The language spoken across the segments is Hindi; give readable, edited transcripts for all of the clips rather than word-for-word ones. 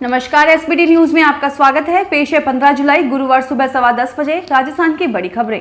नमस्कार, एसबीटी न्यूज में आपका स्वागत है। पेश है 15 जुलाई गुरुवार सुबह 10:15 बजे राजस्थान की बड़ी खबरें।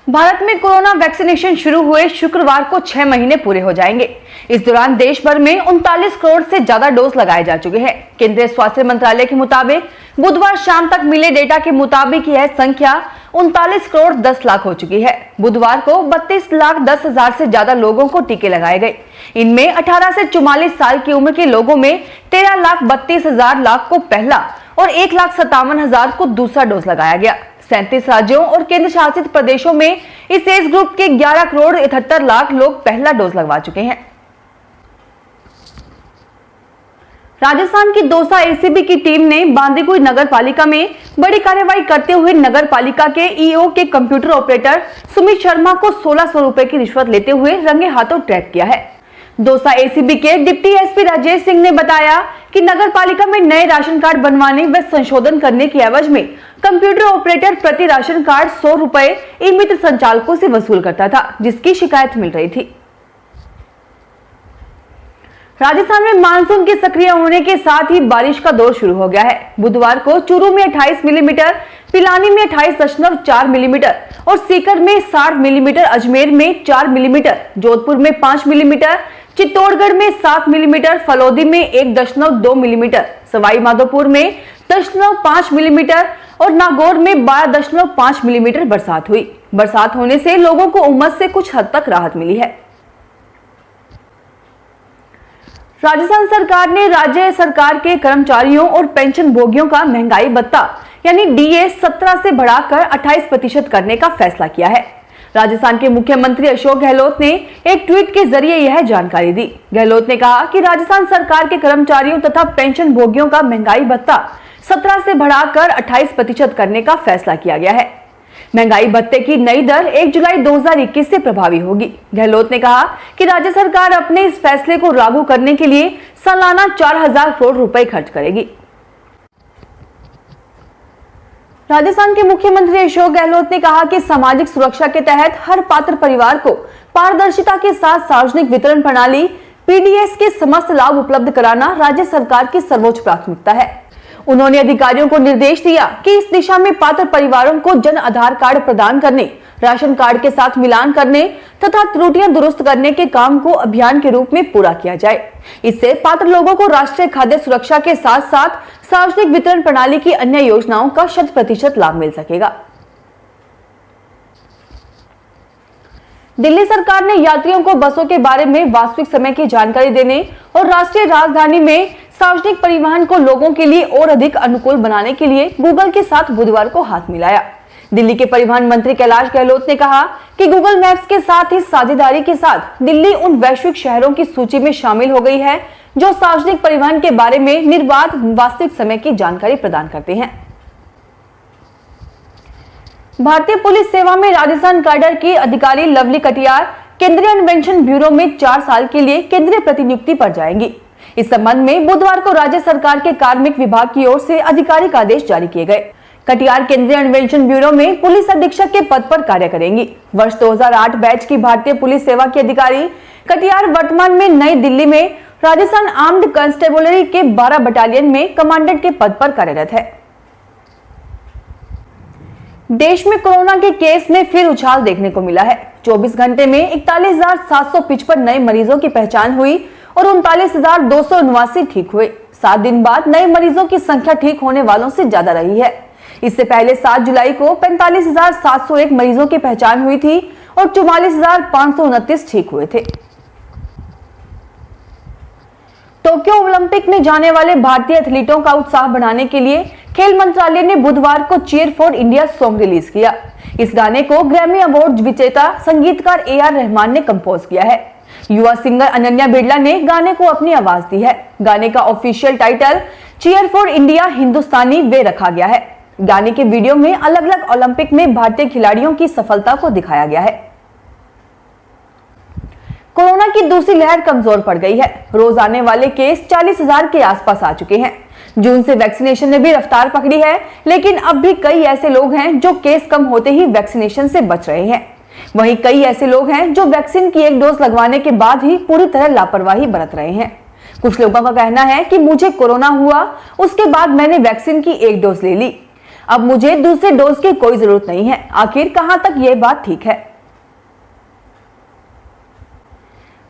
भारत में कोरोना वैक्सीनेशन शुरू हुए शुक्रवार को 6 महीने पूरे हो जाएंगे। इस दौरान देश भर में 39 करोड़ से ज्यादा डोज लगाए जा चुके हैं। केंद्रीय स्वास्थ्य मंत्रालय के मुताबिक बुधवार शाम तक मिले डेटा के मुताबिक यह संख्या 39 करोड़ 10 लाख हो चुकी है। बुधवार को 32 लाख 10 हजार से ज्यादा लोगों को टीके लगाए गए। इनमें 18 से 44 साल की उम्र के लोगों में 13 लाख 32 हजार लाख को पहला और 1 लाख 57 हजार को दूसरा डोज लगाया गया। 37 राज्यों और केंद्र शासित प्रदेशों में इस एज ग्रुप के 11 करोड़ 78 लाख लोग पहला डोज लगवा चुके हैं। राजस्थान की दौसा एसीबी की टीम ने बांदीकुई नगर पालिका में बड़ी कार्रवाई करते हुए नगर पालिका के ईओ के कंप्यूटर ऑपरेटर सुमित शर्मा को 1600 रुपए की रिश्वत लेते हुए रंगे हाथों ट्रैप किया है। दौसा एसीबी के डिप्टी एसपी राजेश सिंह ने बताया कि नगर पालिका में नए राशन कार्ड बनवाने व संशोधन करने की एवज में कंप्यूटर ऑपरेटर प्रति राशन कार्ड 100 रुपए ई मित्र संचालकों से वसूल करता था, जिसकी शिकायत मिल रही थी। राजस्थान में मानसून के सक्रिय होने के साथ ही बारिश का दौर शुरू हो गया है। बुधवार को चूरू में 28 मिलीमीटर, पिलानी में 28.4 मिलीमीटर और सीकर में 60 मिलीमीटर, अजमेर में 4 मिलीमीटर, जोधपुर में 5 मिलीमीटर, चित्तौड़गढ़ में 7 मिलीमीटर, फलौदी में 1.2 मिलीमीटर, सवाई माधोपुर में 10.5 मिलीमीटर और नागौर में 12.5 मिलीमीटर बरसात हुई। बरसात होने से लोगों को उमस से कुछ हद तक राहत मिली है। राजस्थान सरकार ने राज्य सरकार के कर्मचारियों और पेंशन भोगियों का महंगाई भत्ता यानी डीए 17 से बढ़ाकर 28% करने का फैसला किया है। राजस्थान के मुख्यमंत्री अशोक गहलोत ने एक ट्वीट के जरिए यह जानकारी दी। गहलोत ने कहा कि राजस्थान सरकार के कर्मचारियों तथा पेंशन भोगियों का महंगाई भत्ता 17 से बढ़ाकर 28% करने का फैसला किया गया है। महंगाई भत्ते की नई दर 1 जुलाई 2021 से प्रभावी होगी। गहलोत ने कहा कि राज्य सरकार अपने इस फैसले को लागू करने के लिए सालाना 4000 करोड़ रुपए खर्च करेगी। राजस्थान के मुख्यमंत्री अशोक गहलोत ने कहा कि सामाजिक सुरक्षा के तहत हर पात्र परिवार को पारदर्शिता के साथ सार्वजनिक वितरण प्रणाली पीडीएस के समस्त लाभ उपलब्ध कराना राज्य सरकार की सर्वोच्च प्राथमिकता है। उन्होंने अधिकारियों को निर्देश दिया कि इस दिशा में पात्र परिवारों को जन आधार कार्ड प्रदान करने, राशन कार्ड के साथ मिलान करने तथा त्रुटियां दुरुस्त करने के काम को अभियान के रूप में पूरा किया जाए। इससे पात्र लोगों को राष्ट्रीय खाद्य सुरक्षा के साथ साथ सार्वजनिक वितरण प्रणाली की अन्य योजनाओं का 100% लाभ मिल सकेगा। दिल्ली सरकार ने यात्रियों को बसों के बारे में वास्तविक समय की जानकारी देने और राष्ट्रीय राजधानी में सार्वजनिक परिवहन को लोगों के लिए और अधिक अनुकूल बनाने के लिए गूगल के साथ बुधवार को हाथ मिलाया। दिल्ली के परिवहन मंत्री कैलाश गहलोत ने कहा कि गूगल मैप्स के साथ ही साझेदारी के साथ दिल्ली उन वैश्विक शहरों की सूची में शामिल हो गई है जो सार्वजनिक परिवहन के बारे में निर्बाध वास्तविक समय की जानकारी प्रदान करते हैं। भारतीय पुलिस सेवा में राजस्थान कैडर की अधिकारी लवली कटियार केंद्रीय अन्वेषण ब्यूरो में 4 साल के लिए केंद्रीय प्रतिनियुक्ति पर जाएंगी। इस संबंध में बुधवार को राज्य सरकार के कार्मिक विभाग की ओर से आधिकारिक आदेश जारी किए गए। कटियार केंद्रीय अन्वेषण ब्यूरो में पुलिस अधीक्षक के पद पर कार्य करेंगी। वर्ष 2008 बैच की भारतीय पुलिस सेवा की अधिकारी कटियार वर्तमान में नई दिल्ली में राजस्थान आर्म्ड कंस्टेबलरी के 12 बटालियन में कमांडेंट के पद पर कार्यरत है। देश में कोरोना के केस में फिर उछाल देखने को मिला है। 24 घंटे में 41,755 नए मरीजों की पहचान हुई और 39,279 ठीक हुए। 7 दिन बाद नए मरीजों की संख्या ठीक होने वालों से ज्यादा रही है। इससे पहले 7 जुलाई को 45,701 मरीजों की पहचान हुई थी और 44,529 ठीक हुए थे। टोक्यो ओलंपिक में जाने वाले भारतीय एथलीटों का उत्साह बढ़ाने के लिए खेल मंत्रालय ने बुधवार को cheer for India song release किया। इस गाने को ग्रैमी अवार्ड विजेता संगीतकार AR रहमान ने कंपोज किया है। युवा सिंगर अनन्या बिड़ला ने गाने को अपनी आवाज दी है। गाने का official title cheer for India Hindustani way रखा गया है। गाने के वीडियो में अलग अलग ओलंपिक में भारतीय खिलाड़ियों की सफलता को दिखाया गया है। कोरोना की दूसरी लहर कमजोर पड़ गई है। रोज आने वाले केस 40,000 के आसपास आ चुके हैं। जून से वैक्सीनेशन ने भी रफ्तार पकड़ी है, लेकिन अब भी कई ऐसे लोग हैं जो केस कम होते ही वैक्सीनेशन से बच रहे हैं। वहीं कई ऐसे लोग हैं जो वैक्सीन की 1 डोज लगवाने के बाद ही पूरी तरह लापरवाही बरत रहे हैं। कुछ लोगों का कहना है कि मुझे कोरोना हुआ, उसके बाद मैंने वैक्सीन की 1 डोज ले ली, अब मुझे दूसरे डोज की कोई जरूरत नहीं है। आखिर कहां तक यह बात ठीक है?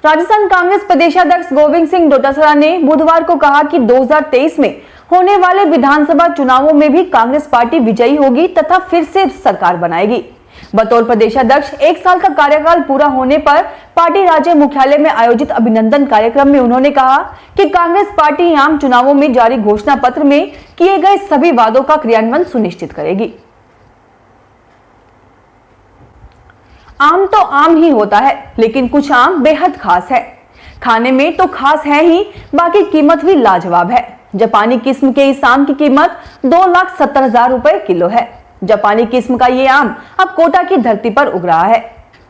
राजस्थान कांग्रेस प्रदेशाध्यक्ष गोविंद सिंह डोटासरा ने बुधवार को कहा कि 2023 में होने वाले विधानसभा चुनावों में भी कांग्रेस पार्टी विजयी होगी तथा फिर से सरकार बनाएगी। बतौर प्रदेशाध्यक्ष 1 साल का कार्यकाल पूरा होने पर पार्टी राज्य मुख्यालय में आयोजित अभिनंदन कार्यक्रम में उन्होंने कहा कि कांग्रेस पार्टी आम चुनावों में जारी घोषणा पत्र में किए गए सभी वादों का क्रियान्वयन सुनिश्चित करेगी। आम तो आम ही होता है, लेकिन कुछ आम बेहद खास है। खाने में तो खास है ही, बाकी कीमत भी लाजवाब है। जापानी किस्म के इस आम की कीमत 2,70,000 रुपए किलो है। जापानी किस्म का ये आम अब कोटा की धरती पर उग रहा है।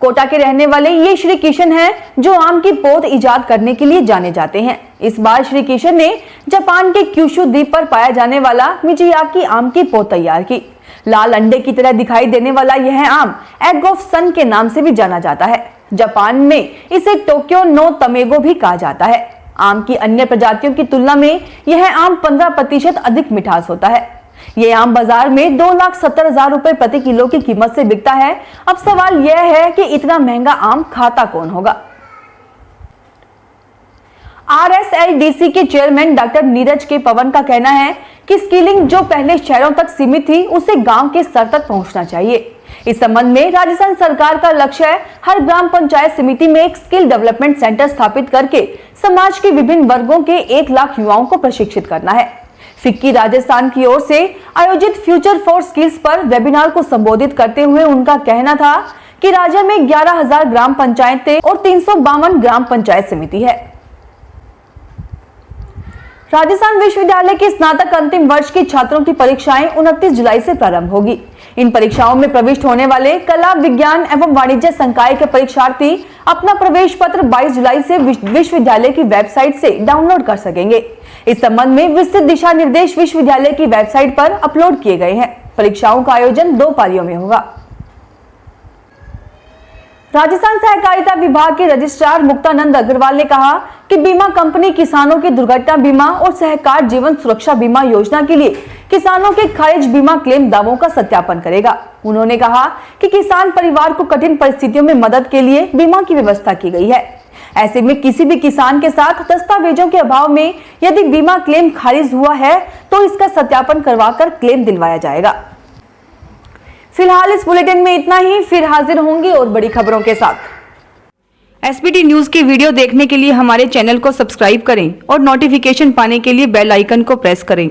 कोटा के रहने वाले ये श्री किशन हैं, जो आम की पौध इजाद करने के लिए जाने जाते हैं। इस बार श्री किशन ने जापान के क्यूशु द्वीप पर पाया जाने वाला मिचियाकी आम की पौध तैयार की। लाल अंडे की तरह दिखाई देने वाला यह आम एग ऑफ सन के नाम से भी जाना जाता है। जापान में इसे टोक्यो नो तमेगो भी कहा जाता है। आम की अन्य प्रजातियों की तुलना में यह आम 15% अधिक मिठास होता है। यह आम बाजार में 2,70,000 रुपए प्रति किलो की कीमत से बिकता है। अब सवाल यह है कि इतना महंगा आम खाता कौन होगा? RSLDC के चेयरमैन डॉक्टर नीरज के पवन का कहना है कि स्किलिंग जो पहले शहरों तक सीमित थी, उसे गांव के स्तर तक पहुंचना चाहिए। इस संबंध में राजस्थान सरकार का लक्ष्य है हर ग्राम पंचायत समिति में एक स्किल डेवलपमेंट सेंटर स्थापित करके समाज के विभिन्न वर्गों के 1 लाख युवाओं को प्रशिक्षित करना है। फिक्की राजस्थान की ओर से आयोजित फ्यूचर फॉर स्किल्स पर वेबिनार को संबोधित करते हुए उनका कहना था कि राज्य में 11,000 ग्राम पंचायतें और 352 ग्राम पंचायत समिति है। राजस्थान विश्वविद्यालय के स्नातक अंतिम वर्ष के छात्रों की परीक्षाएं 29 जुलाई से प्रारंभ होगी। इन परीक्षाओं में प्रविष्ट होने वाले कला, विज्ञान एवं वाणिज्य संकाय के परीक्षार्थी अपना प्रवेश पत्र 22 जुलाई से विश्वविद्यालय की वेबसाइट से डाउनलोड कर सकेंगे। इस संबंध में विस्तृत दिशा निर्देश विश्वविद्यालय की वेबसाइट पर अपलोड किए गए हैं। परीक्षाओं का आयोजन 2 पालियों में होगा। राजस्थान सहकारिता विभाग के रजिस्ट्रार मुक्तानंद अग्रवाल ने कहा कि बीमा कंपनी किसानों के दुर्घटना बीमा और सहकार जीवन सुरक्षा बीमा योजना के लिए किसानों के खारिज बीमा क्लेम दावों का सत्यापन करेगा। उन्होंने कहा कि किसान परिवार को कठिन परिस्थितियों में मदद के लिए बीमा की व्यवस्था की गई है। ऐसे में किसी भी किसान के साथ दस्तावेजों के अभाव में यदि बीमा क्लेम खारिज हुआ है तो इसका सत्यापन करवाकर क्लेम दिलवाया जाएगा। फिलहाल इस बुलेटिन में इतना ही, फिर हाजिर होंगे और बड़ी खबरों के साथ। SBT न्यूज के वीडियो देखने के लिए हमारे चैनल को सब्सक्राइब करें और नोटिफिकेशन पाने के लिए बेल आइकन को प्रेस करें।